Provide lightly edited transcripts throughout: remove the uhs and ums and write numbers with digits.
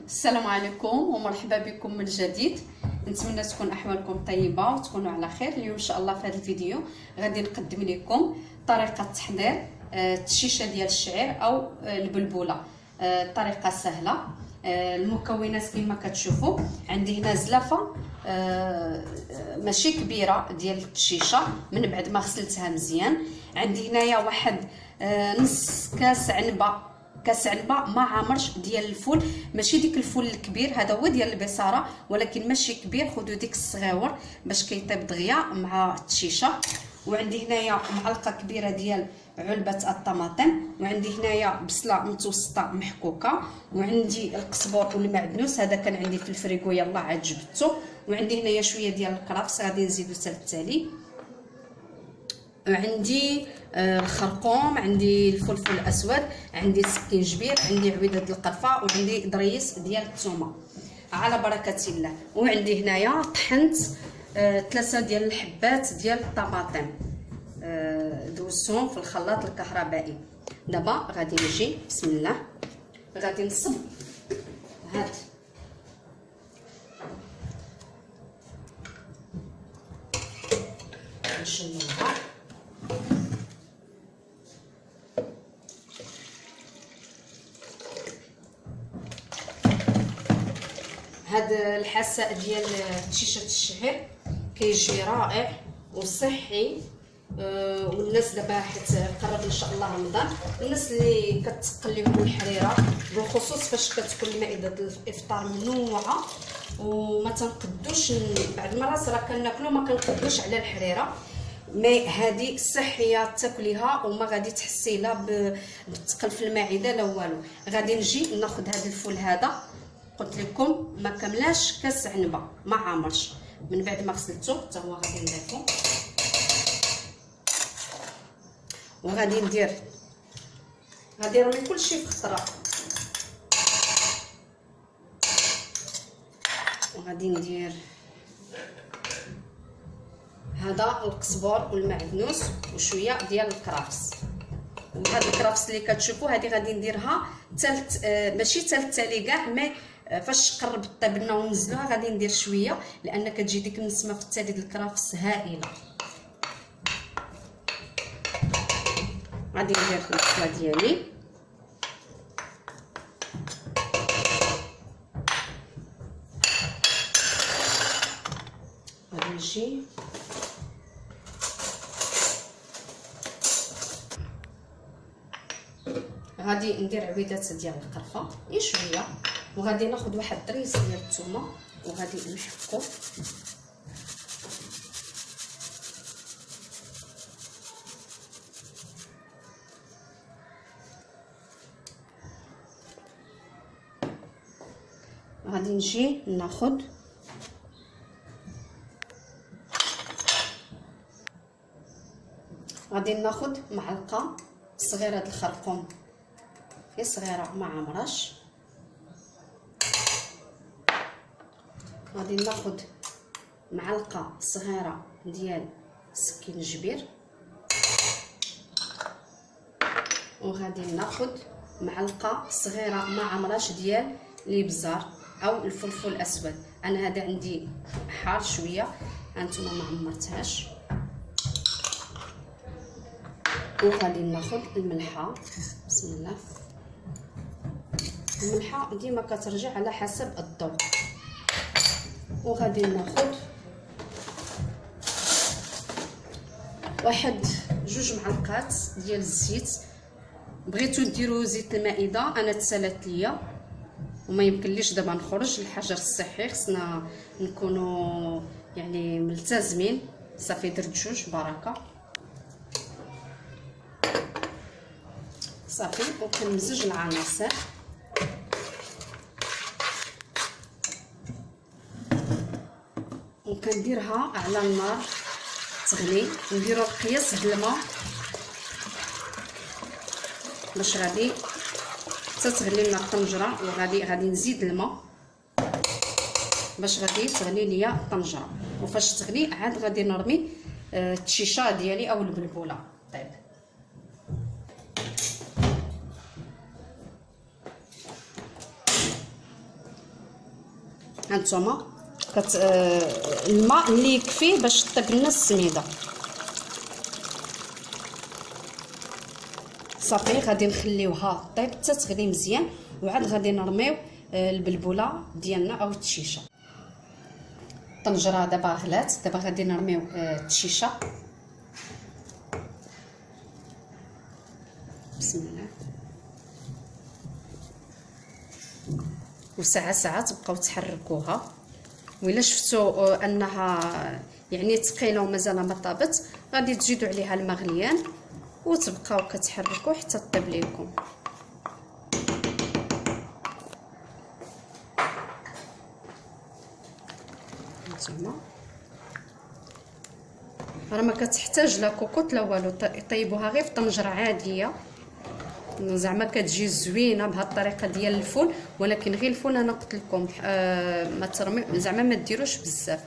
السلام عليكم ومرحبا بكم من جديد. نتمنى تكون احوالكم طيبه وتكونوا على خير. اليوم ان شاء الله في هذا الفيديو غادي نقدم لكم طريقه تحضير التشيشه ديال الشعير او البلبوله. طريقه سهله. المكونات كما كتشوفوا عندي هنا زلافه ماشي كبيره ديال التشيشه من بعد ما غسلتها مزيان. عندي هنايا واحد نص كاس عنبه ما عامرش ديال الفول، ماشي ديك الفول الكبير، هذا هو ديال البصاره ولكن ماشي كبير، خذوا ديك الصغيور باش كيطيب دغيا مع التشيشه. وعندي هنايا معلقه كبيره ديال علبه الطماطم، وعندي هنايا بصله متوسطه محكوكه، وعندي القزبور والمعدنوس هذا كان عندي في الفريغو يلا عاد جبدته، وعندي هنايا شويه ديال الكرفس غادي نزيدو حتى التالي، عندي الخرقوم، عندي الفلفل الاسود، عندي السكينجبير، عندي عويده القرفه، وعندي ضريس ديال الثومه على بركه الله. وعندي هنايا طحنت 3 ديال الحبات ديال الطماطم دوزتهم في الخلاط الكهربائي. دابا غادي نجي بسم الله غادي نصب هاد نشلوها. هاد الحساء ديال تشيشه الشعير كيجي رائع وصحي، والناس دابا حيت قرب ان شاء الله رمضان، الناس اللي كتقل لهم الحريره بالخصوص فاش كتكون المائده الافطار منوعه وما تنقدوش بعض المرات راه كناكلو ما كنقدوش على الحريره، مي هذه صحيه تاكليها وما غادي تحسي لا بالثقل في المعده لا والو. غادي نجي ناخذ هذا الفول هذا قلت لكم ما كملاش كاس عنبه ما عامرش، من بعد ما غسلته حتى هو غادي نضيفو، وغادي ندير غادي نرمي كلشي في خطره، وغادي ندير هذا القزبر والمعدنوس وشويه ديال الكرفس. وهاد الكرفس اللي كتشوفوا هذه غادي نديرها ثالث ماشي ثالث تالي كاع، مي فاش قرب الطيب لنا ونزلوها غادي ندير شويه لان كتجي ديك النسمه في التالي ديال الكرفس هائله. غادي ندير البصله ديالي غادي نجي غادي ندير عويدات ديال القرفه شويه، وغادي ناخذ واحد الضريس ديال الثومه وغادي نحكو. غادي نجي ناخذ معلقه صغيره د الخرقوم، هي صغيره ما عمرش. غادي ناخذ معلقه صغيره ديال السكينجبير، وغادي ناخذ معلقه صغيره ما عمرش ديال الابزار او الفلفل الاسود. انا هذا عندي حار شويه، هانتوما ما عمرتهاش. وغادي ناخذ الملحه بسم الله. الملحه ديما كترجع على حسب الذوق. وغادي ناخذ واحد 2 معلقات ديال الزيت. بغيتو ديروا زيت المائده، انا تسالات ليا وما يمكنليش دابا نخرج الحجر الصحي، خصنا نكونوا يعني ملتزمين. صافي درت 2 بركه صافي. وكنمزج العناصر وكنديرها على النار تغلي. نديرو القياس د الماء باش غادي حتى تغلي لنا الطنجره، وغادي نزيد الماء باش غادي تغلي ليا الطنجره، وفاش تغلي عاد غادي نرمي التشيشه ديالي او البلبوله. طيب هانتوما الماء اللي يكفيه باش طيب لنا السميده. صافي غادي نخليوها طيب حتى تغلي مزيان، وعاد غادي نرميو البلبوله ديالنا او التشيشه. الطنجره دابا غلات، دابا غادي نرميو التشيشه. بسم الله. وساعه تبقاو تحركوها، وإلا شفتوا انها يعني ثقيله ومازال ما طابت غادي تزيدوا عليها الماء غليان وتبقاو كتحركوا حتى طيب ليكم. هانتوما راه ما كتحتاج لا كوكوط لا والو، طيبوها غير في طنجره عاديه زعما كتجي زوينه بهذه الطريقه ديال الفول. ولكن غير الفول انا قلت لكم ما ترمي زعما ما ديروش بزاف،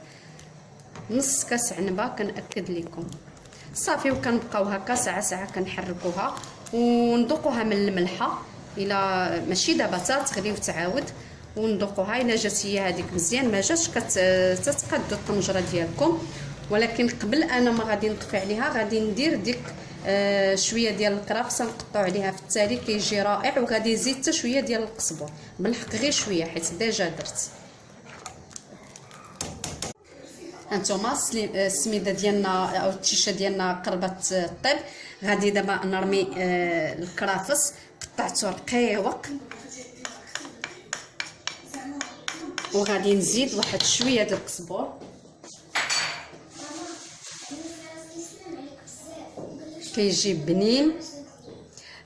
نص كاس عنبه كنأكد لكم. صافي وكنبقاو هكا ساعه كنحركوها وندوقوها من الملحه، الا ماشي دابا تغلي وتعاود وندوقوها. الا جات هي هذيك مزيان، ما جاتش كتقادوا الطنجره ديالكم. ولكن قبل انا ما غادي نطفي عليها غادي ندير ديك شويه ديال الكرافس نقطعوا عليها في التالي كيجي رائع. وغادي نزيد حتى شويه ديال القزبر بالحق غير شويه حيت ديجا درت. هانتوما السميده ديالنا او التيشه ديالنا قربت طيب. غادي دابا نرمي الكرافس قطعته رقيق، وغادي نزيد واحد شويه ديال القزبر كيجي بنين.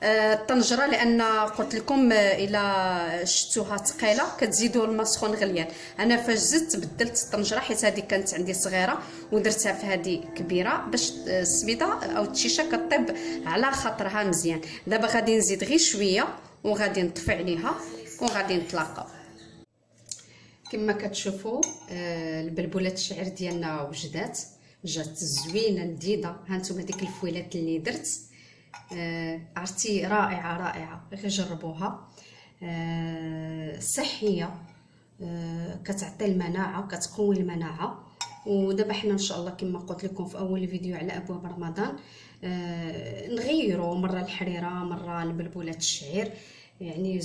الطنجره لان قلت لكم الا شفتوها ثقيله كتزيدوا الماء سخون غليان. انا فاش زدت بدلت الطنجره حيت هذه كانت عندي صغيره ودرتها في هذه كبيره باش السميده او التشيشه كطيب على خاطرها مزيان. دابا غادي نزيد غير شويه وغادي نطفي عليها وغادي نتلاقاو. كما كتشوفوا البلبولات الشعير ديالنا وجدات، جات زوينه لذيذه. هانتوما ديك الفويلات اللي درت عرفتي رائعه، غير جربوها. صحيه، كتعطي المناعه، كتقوي المناعه. ودابا حنا ان شاء الله كما قلت لكم في اول فيديو على ابواب رمضان نغيروا مره الحريره مره البلبولات الشعير يعني